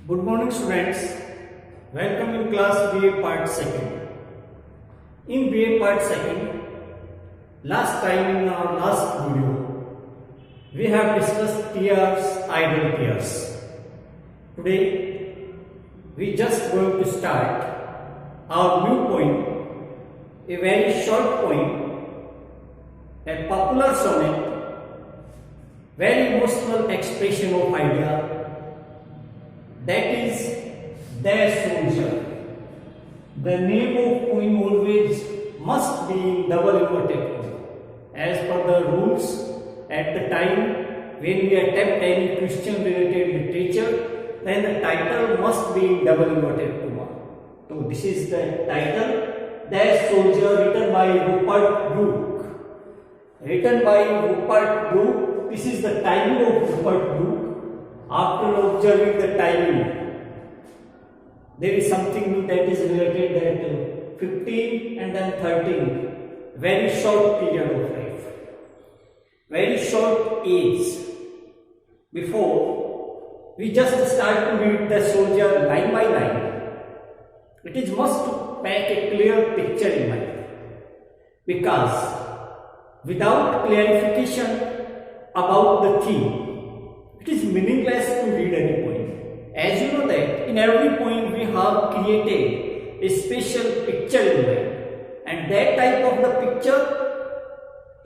Good morning students. Welcome in class BA part 2nd. In BA part 2nd, last time in our last video, we have discussed pairs, ideal pairs. Today, we just going to start our new poem, a very short poem, a popular sonnet, very emotional expression of idea, that is their soldier. The name of poem always must be in double inverted comma. As per the rules at the time when we attempt any Christian related literature, then the title must be in double inverted comma. So this is the title, Their Soldier, written by Rupert Brooke. Written by Rupert Brooke. This is the timing of Rupert Brooke. After observing the timing, there is something new that is related that 15 and then 13, very short period of life, very short age. Before we just start to read the soldier line by line, it is must to make a clear picture in mind, because without clarification about the theme, it is meaningless to read any poem. As you know that in every poem we have created a special picture in mind, and that type of the picture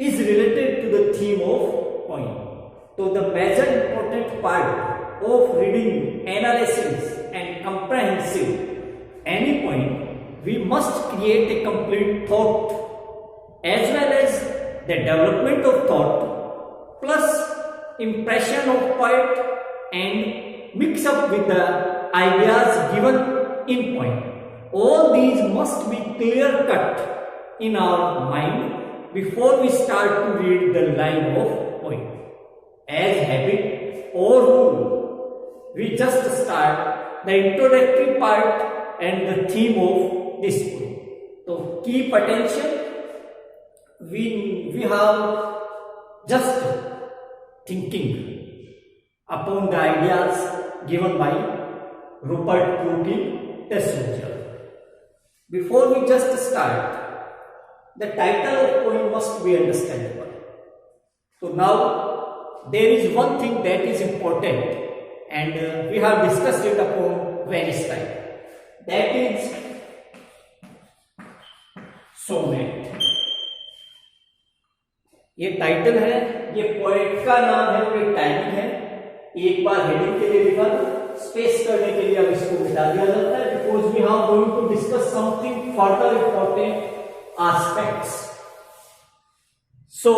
is related to the theme of poem. So the major important part of reading, analysis and comprehensive any poem, we must create a complete thought as well as the development of thought plus impression of poet and mix up with the ideas given in poem. All these must be clear cut in our mind before we start to read the line of poem. As habit or rule, we just start the introductory part and the theme of this poem. So keep attention. We have just thinking upon the ideas given by Rupert Brooke in The Soldier. Before we just start, the title of poem must be understandable. So now there is one thing that is important, and we have discussed it upon various times. That is sonnet. ये title है, ये poet का नाम है और ये timing है. एक बार हेडिंग के लिए लिखा था, स्पेस करने के लिए अब इसको मिटा दिया जाता है, because we are going to discuss something further important aspects. So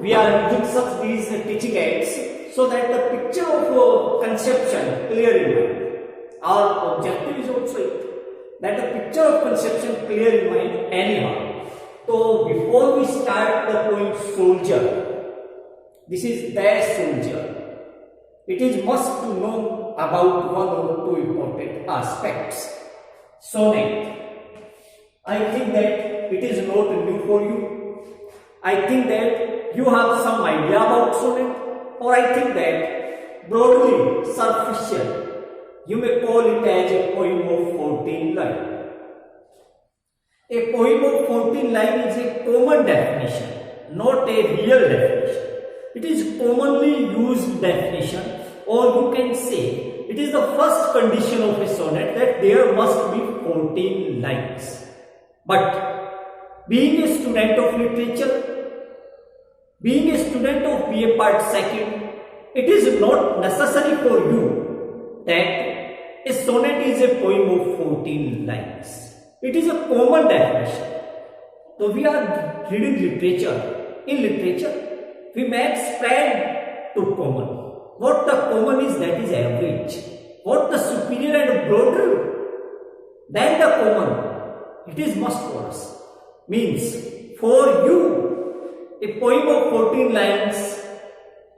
we are using such these teaching aids so that the picture of conception clear in mind. Our objective is also that the picture of conception clear in mind anyhow. So before we start the poem Soldier, this is their soldier. It is must to know about one or two important aspects. Sonnet. I think that it is not new for you. I think that you have some idea about sonnet, or I think that broadly superficial, you may call it as a poem of 14 lines. A poem of 14 lines is a common definition, not a real definition. It is commonly used definition, or you can say it is the first condition of a sonnet that there must be 14 lines. But being a student of literature, being a student of BA Part 2nd, it is not necessary for you that a sonnet is a poem of 14 lines. It is a common definition. So we are reading literature. In literature, we make spread to common. What the common is, that is average. What the superior and broader than the common, it is must for us. Means for you, a poem of 14 lines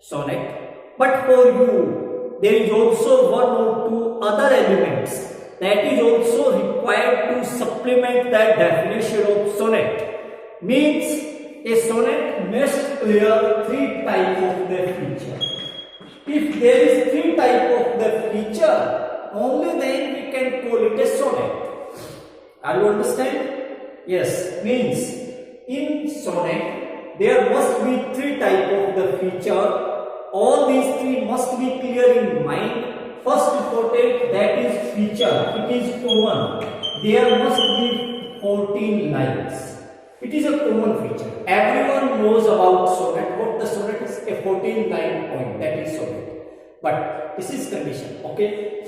sonnet, but for you, there is also one or two other elements that is also required to supplement that definition of sonnet. Means a sonnet must clear three types of the feature. If there is three types of the feature, only then we can call it a sonnet. Are you understand? Yes, means in sonnet there must be three type of the feature. All these three must be clear in mind. First important, that is feature. It is common. There must be 14 lines. It is a common feature. Everyone knows about sonnet. What the sonnet is? A 14 line poem. That is sonnet. But this is condition. Okay.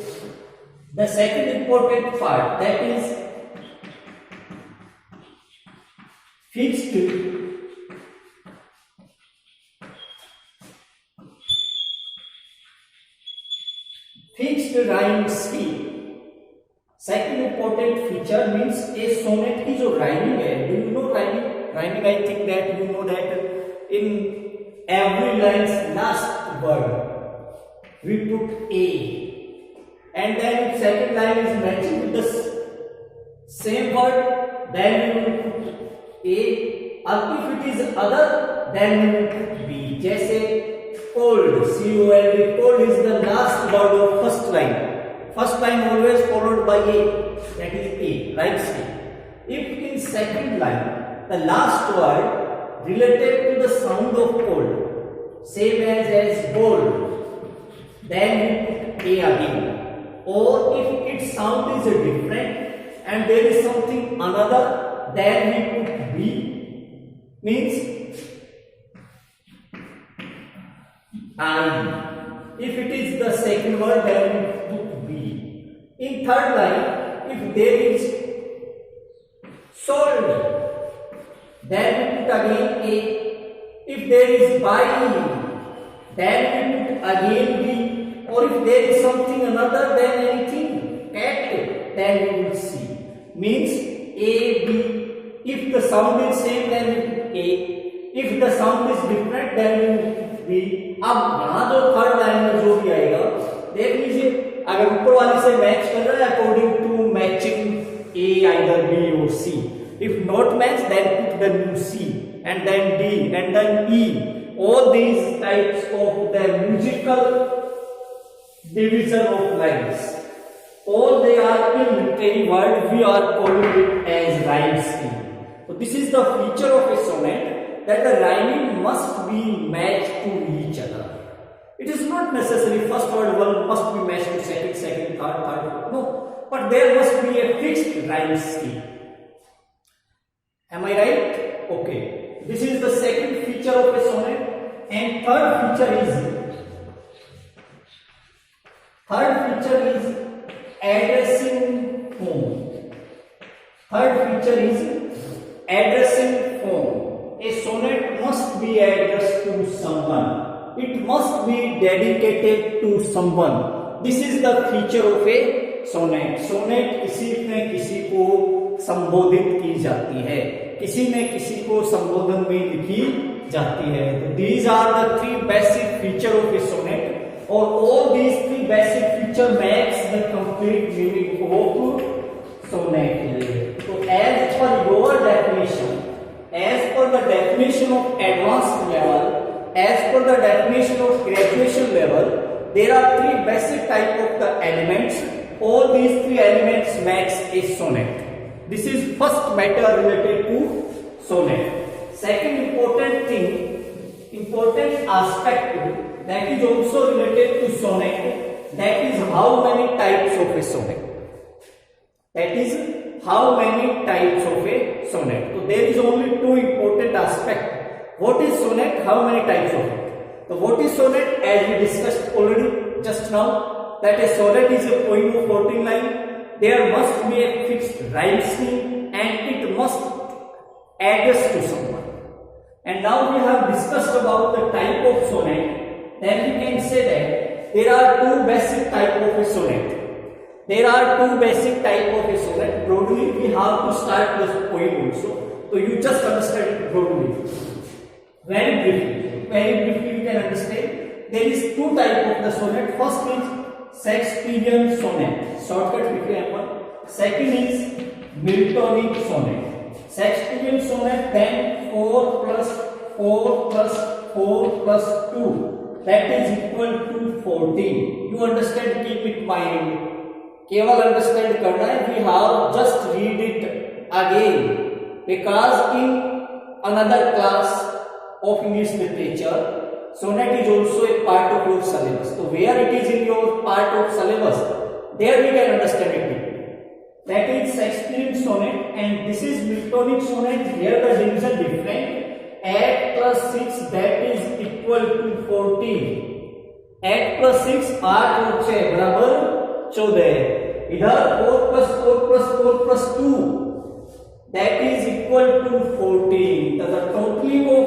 The second important part, that is fixed rhyme scheme. Second important feature means a sonnet की जो rhyming है. Do you know rhyming? Rhyming, I think that you know that in every line's last word we put a, and then if second line is matching with the same word, then we will put a, or if it is other, then we will put b. जैसे cold, C-O-L-D, cold is the last word of first line. First line always followed by a, that is a, right scheme. If in second line the last word related to the sound of cold, same as gold, then we put a again. Or if its sound is different and there is something another, then we put b, means I. If it is the second word, then we put b. In third line, if there is sold, then we put again a. If there is buy, then we put again b. Or if there is something another than anything, cat, then we will see. Means a, b. If the sound is same, then we put a. If the sound is different, then we will put b. अब यहाँ जो third line में जो भी आएगा, देख लीजिए, अगर ऊपर वाली से मैच कर रहा है according to matching A either B और C. If not match, then put the new C and then D and then E. All these types of the musical division of lines, all they are in literary word, we are calling it as rhyme scheme. So this is the feature of a sonnet, that the rhyming must be matched to each other. It is not necessary first word one must be matched to second, third. No, but there must be a fixed rhyme scheme. Am I right? Okay. This is the second feature of a sonnet, and third feature is addressing form. Third feature is addressing form. A sonnet must be addressed to someone. It must be dedicated to someone. This is the feature of a sonnet. Sonnet किसी न किसी को संबोधित की जाती है, किसी न किसी को संबोधन में लिखी जाती है. These are the three basic feature of a sonnet. Or all these three basic feature makes the complete meaning of sonnet. So as per your definition, as per the definition of advanced level, as per the definition of graduation level, there are three basic type of the elements. All these three elements makes a sonnet. This is first matter related to sonnet. Second important thing, important aspect that is also related to sonnet, that is how many types of a sonnet. That is how many types of a sonnet. So there is only two important aspects. What is sonnet? How many types of it? So what is sonnet? As we discussed already just now, that a sonnet is a poem of 14 lines. There must be a fixed rhyme scheme and it must address to someone. And now we have discussed about the type of sonnet. Then we can say that there are two basic type of a sonnet. There are two basic type of a sonnet. Broadly, we have to start this poem also. So you just understand it broadly. Very briefly you can understand. There is two type of the sonnet. First is Shakespearean sonnet. Shortcut between one. Second is Miltonic sonnet. Shakespearean sonnet, then 4 plus 4 plus 4 plus 2. That is equal to 14. You understand? Keep it in mind. केवल understand करना है. We have just read it again because in another class of English literature sonnet is also a part of your syllabus. So where it is in your part of syllabus, there we can understand it deeply. That is Shakespearean sonnet and this is Miltonic sonnet. Here the division different. 8 plus 6 that is equal to 14. 8 plus 6 8 और 6 बराबर 14. इधर 4 plus 4 plus 4 plus 2 that is equal to 14. So the totaling of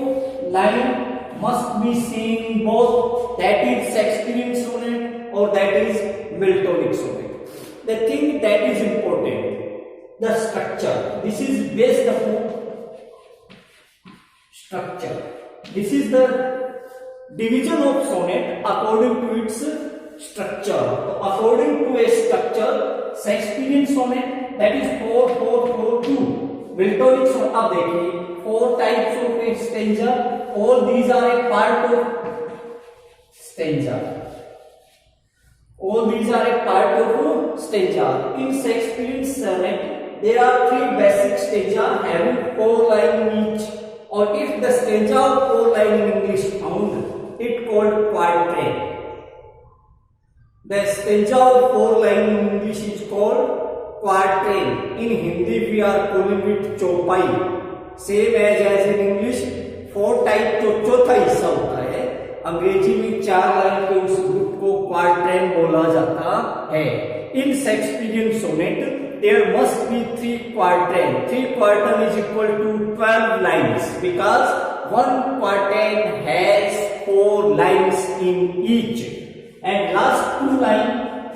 line must be seen both, that is Shakespearean sonnet or that is Miltonic sonnet. The thing that is important, the structure. This is based upon structure. This is the division of sonnet according to its structure. So according to a structure, Shakespearean sonnet that is 4 4 4 2. Miltonic sonnet, अब देखिए 4 types of a stanza. All these are a part of stanza. All these are a part of stanza. In Shakespearean sonnet, there are 3 basic stanza having 4 lines each. Or if the stanza of 4 lines in English found, it called quatrain. The stanza of 4 lines in English is called quatrain. In Hindi, we are calling it chaupai. Same as in English. 4 type जो चौथा हिस्सा होता है, अंग्रेजी में 4 line के उस group को क्वार्टेन बोला जाता है. In Shakespearean sonnet there must be 3 quatrain. 3 quatrain is equal to 12 lines because 1 quatrain has 4 lines in each. And last 2 line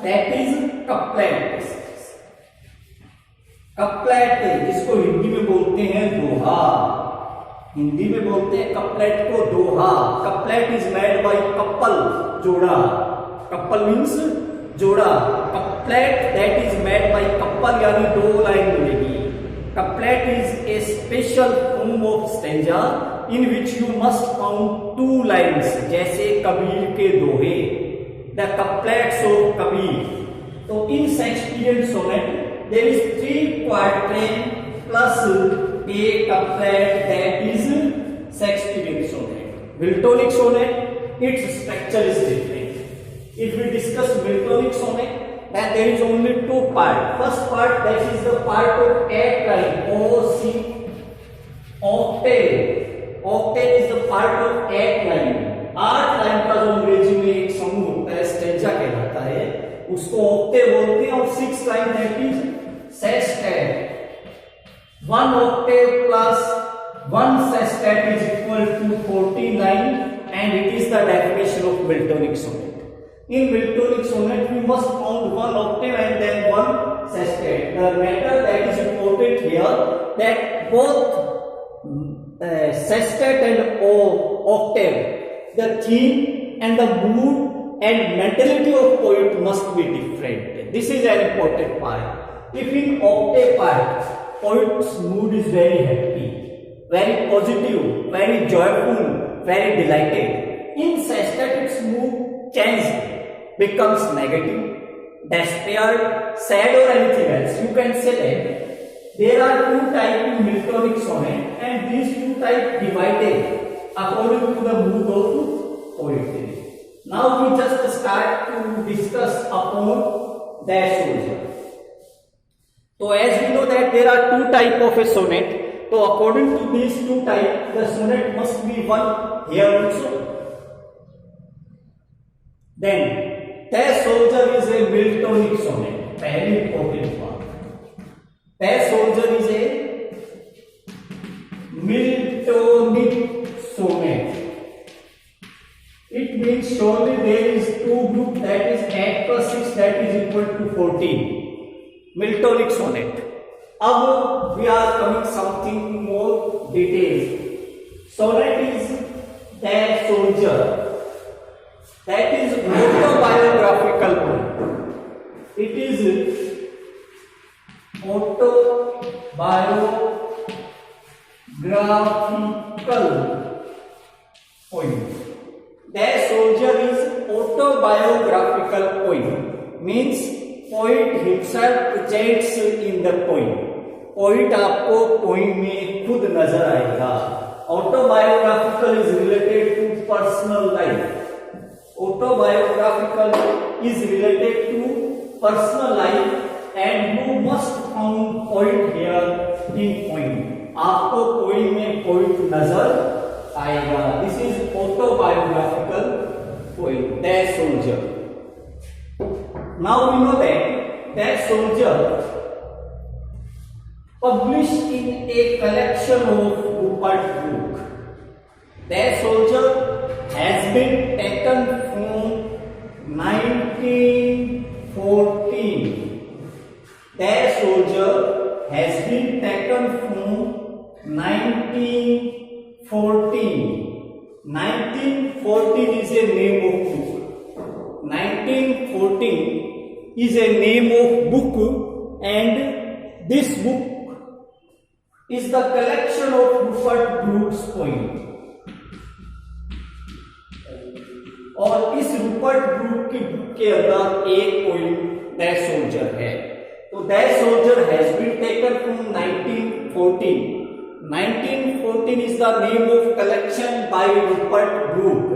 that is couplet. Couplet जिसको हिंदी में बोलते हैं दोहा. हिंदी में बोलते हैं कपलेट को दोहा. Couplet is made by couple, जोड़ा. कपल मीन्स जोड़ा. Couplet that is made by couple यानी 2 लाइन मिलेगी. Couplet is a special form of stanza in which you must found 2 lines, जैसे कबीर के दोहे, द कपलेट्स ऑफ कबीर. तो in Shakespearean sonnet there is 3 quatrain plus a couplet, that is Shakespearean sonnet. Miltonic sonnet, its structure is different. If we discuss Miltonic sonnet, then there is only 2 parts. First part, that is the part of 8 line, O C. Octave. Octave is the part of 8 line. 8 line का जो अंग्रेजी में एक समूह होता है, stanza कहलाता है, उसको ऑक्टेव बोलते हैं. और 6 line that is sestet. 1 octave plus 1 sestet is equal to 14 line, and it is the definition of Miltonic sonnet. In Miltonic sonnet, we must count 1 octave and then 1 sestet. The matter that is important here, that both sestet and octave, the theme and the mood and mentality of poet must be different. This is an important part. If in octave part, poet's mood is very happy, very positive, very joyful, very delighted. In sestet, its mood changes, becomes negative, despaired, sad or anything else. You can say that there are 2 types in Miltonic sonnet, and these 2 types divided according to the mood of poetry. Now we just start to discuss upon their soldier. So as we know that there are 2 types of a sonnet, so according to these 2 types, the sonnet must be 1 here also. Then, The Soldier is a Miltonic sonnet. Very important one. The Soldier is a Miltonic sonnet. It means surely there is 2 groups, that is 8 plus 6 that is equal to 14. Miltonic sonnet. अब we are coming something more detailed. Sonnet is The Soldier. That is autobiographical poem. It is autobiographical poem. The Soldier is autobiographical poem. Means poet himself presents in the poem. Poet आपको poem में खुद नजर आएगा. Autobiographical is related to personal life. Autobiographical is related to personal life and you must found poet here in poem. आपको poem में poet नजर आएगा. This is autobiographical poem. That soldier. Now we know that soldier published in a collection of Rupert book. That soldier has been taken from 1914. That soldier has been taken from 1914. 1914 is a name of book. 1914 is a name of book, and this book is the collection of Rupert Brooke's poem. और इस Rupert Brooke की book के अंदर एक poem that soldier है. तो that soldier has been taken from 1914. 1914 is the name of collection by Rupert Brooke.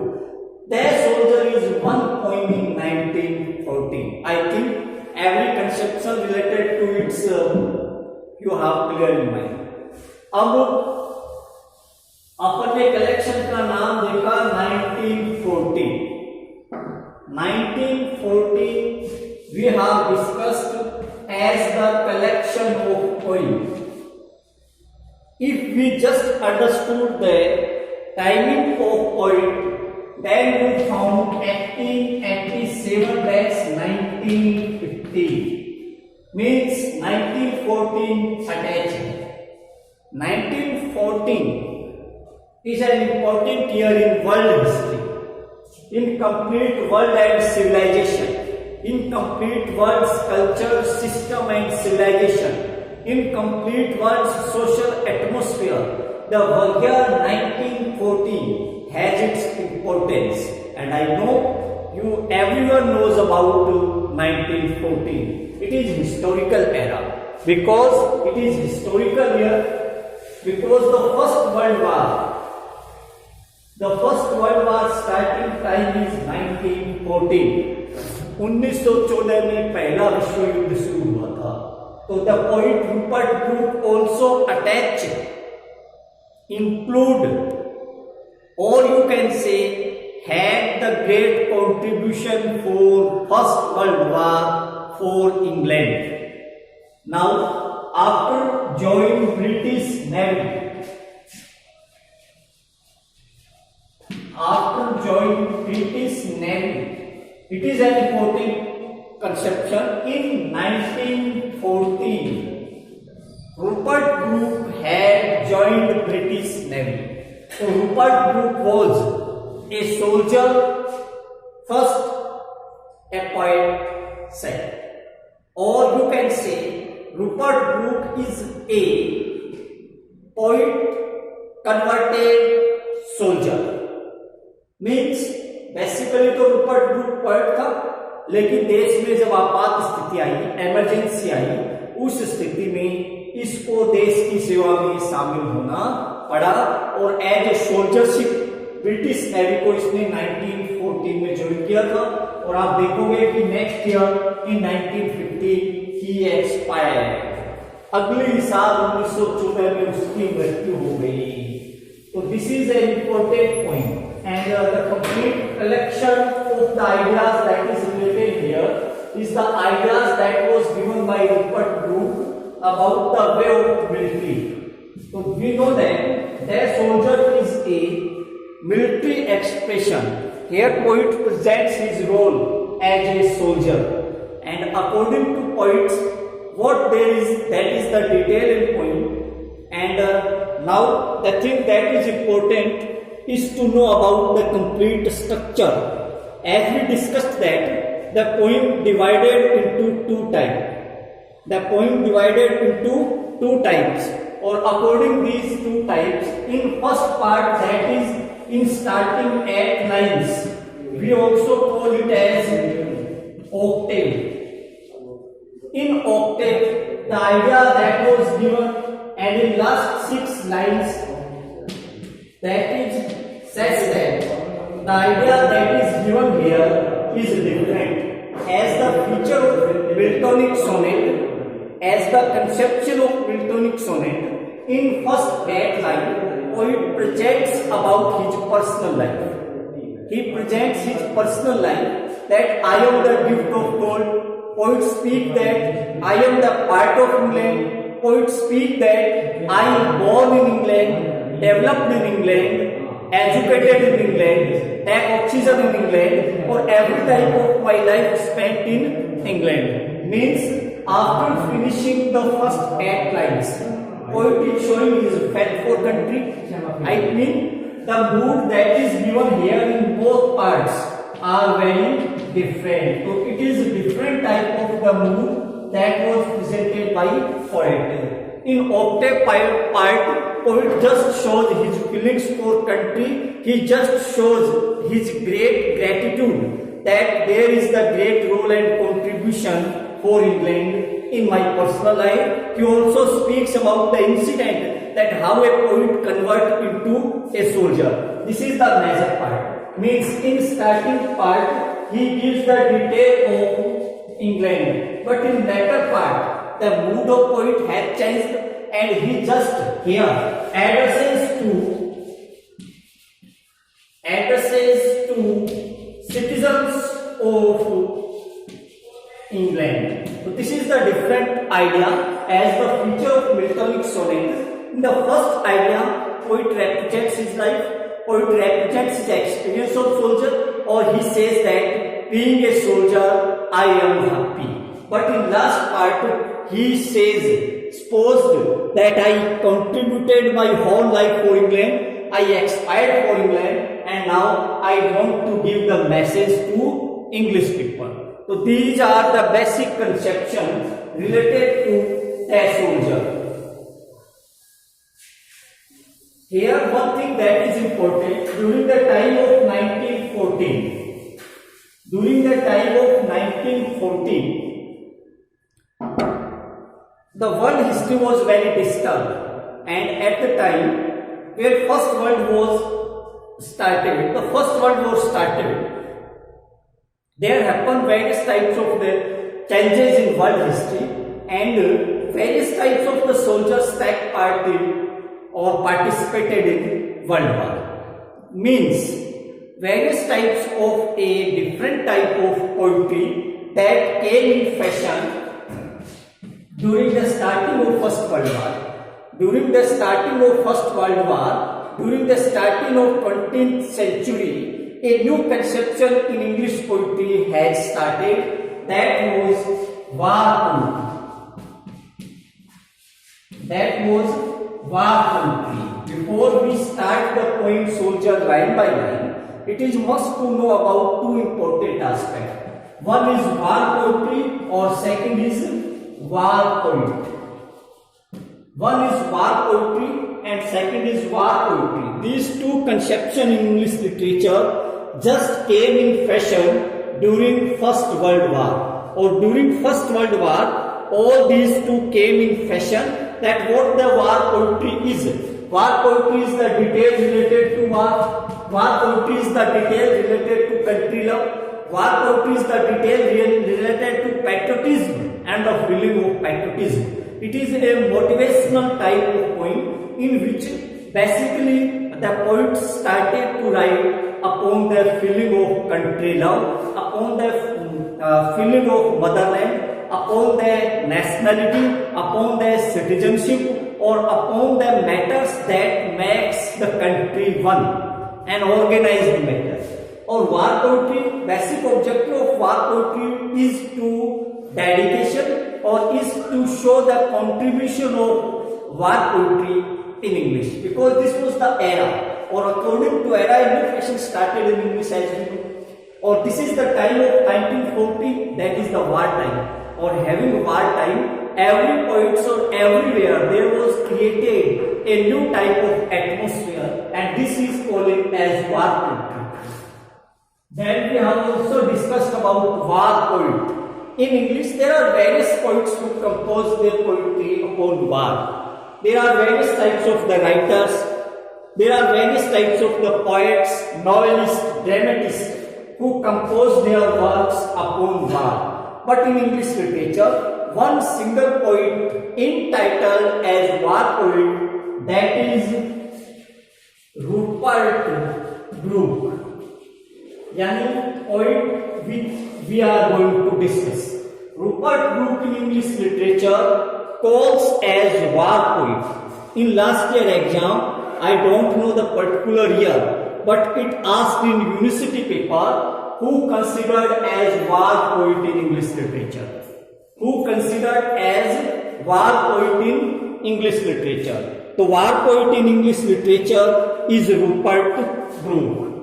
That soldier is one poem in 1914. I think every conception related to its you have clear in mind. अब अपन ने collection का नाम देखा 1914. 1914 we have discussed as the collection of poems. If we just understood the timing of poem, then we found 1887 that's 1950 means 1914 attached. 1914 is an important year in world history, in complete world and civilization, in complete world's culture, system and civilization, in complete world's social atmosphere. The year 1914 has its importance, and I know everyone knows about 1914. It is historical era because it is historical year because the first world war starting time is 1914. 1914 में पहला विश्व युद्ध शुरू हुआ था. तो the poet Rupert Brooke also attached, include, or you can say had the great contribution for First World War for England. Now after joining British Navy, it is an important conception. In 1914 Rupert Brooke had joined British Navy. So Rupert Brooke was a soldier first, a poet second, or you can say Rupert Brooke is a poet converted soldier. Means basically तो Rupert Brooke poet था, लेकिन देश में जब आपात स्थिति आई, emergency आई, उस स्थिति में इसको देश की सेवा में शामिल होना पड़ा और एज ए सोल्जरशिप ब्रिटिश नेवी को इसने 1914 में ज्वाइन किया था. और आप देखोगे कि next year in 1950 he expired. अगले साल 1914 में उसकी मृत्यु हो गई. तो this is an important point. And the complete collection of the ideas that is related here is the ideas that was given by Rupert Brooke about the way of military. So we know that soldier is a military expression. Here poet presents his role as a soldier, and according to poets, what there is, that is the detail in poem. And now the thing that is important is to know about the complete structure. As we discussed that the poem divided into two types. Or according these two types, in first part, that is in starting 8 lines, we also call it as octave. in octave, the idea that was given, and in last 6 lines, that is says that the idea that is given here is different. As the feature of Miltonic sonnet, as the conception of Miltonic sonnet, in first 8 lines, poet projects about his personal life. He presents his personal life, that I am the gift of God. Poets speak that I am the part of England. Poets speak that I am born in England, developed in England, educated in England, take oxygen in England, or every type of my life spent in England. Means after finishing the first 8 lines, poet is showing his faith for country. I mean the mood that is given here in both parts are very different. So it is a different type of the mood that was presented by poet. In octave part, poet just shows his feelings for country. He just shows his great gratitude that there is the great role and contribution for England in my personal life. He also speaks about the incident that how a poet converts into a soldier. This is the major part. Means in starting part he gives the detail of England, but in later part the mood of poet has changed and he just here addresses to citizens of England. So this is the different idea as the feature of Miltonic sonnet. In the first idea, poet represents his life, poet represents his experience of soldier, or he says that being a soldier, I am happy. But in last part, he says, supposed that I contributed my whole life for England, I expired for England, and now I want to give the message to English people. So these are the basic conceptions related to a soldier. Here one thing that is important, during the time of 1914, the world history was very disturbed, and at the time where First World War started, there happened various types of the changes in world history, and various types of the soldiers take part in or participated in World War. Means various types of a different type of poetry that came in fashion during the starting of First World War. During the starting of 20th century, a new conception in English poetry has started, that was war poetry. Before we start the poem Soldier line by line, it is must to know about two important aspects. One is war poetry or second is war poet. One is war poetry and second is war poetry. These two conceptions in English literature just came in fashion during First World War. Or during First World War, all these two came in fashion. That what the war poetry is. War poetry is the details related to war. War poetry is the details related to country love. War poetry is the details related to patriotism and the feeling of patriotism. It is a motivational type of poem in which basically the poet started to write upon their feeling of country love, upon their feeling of motherland, upon their nationality, upon their citizenship, or upon the matters that makes the country one, an organized matter. Or war poetry, basic objective of war poetry is to dedication or is to show the contribution of war poetry in English, because this was the era, or according to era, a new fashion started in English as we know. Or this is the time of 1940, that is the war time. Or having war time, every poets or everywhere there was created a new type of atmosphere, and this is called as war poetry. Then we have also discussed about war poet. in English there are various poets who compose their poetry upon war. There are various types of the writers, there are various types of the poets, novelists, dramatists who compose their works upon war. But in English literature, one single poet entitled as war poet, that is Rupert Brooke. यानी poet which we are going to discuss. Rupert Brooke in English literature calls as war poet. In last year exam, I don't know the particular year, but it asked in university paper who considered as war poet in English literature. Who considered as war poet in English literature. The war poet in English literature is Rupert Brooke.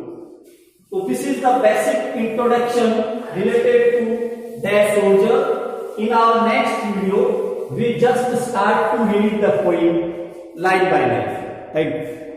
So this is the basic introduction related to that soldier. In our next video, we just start to read the poem line by line. Thank you.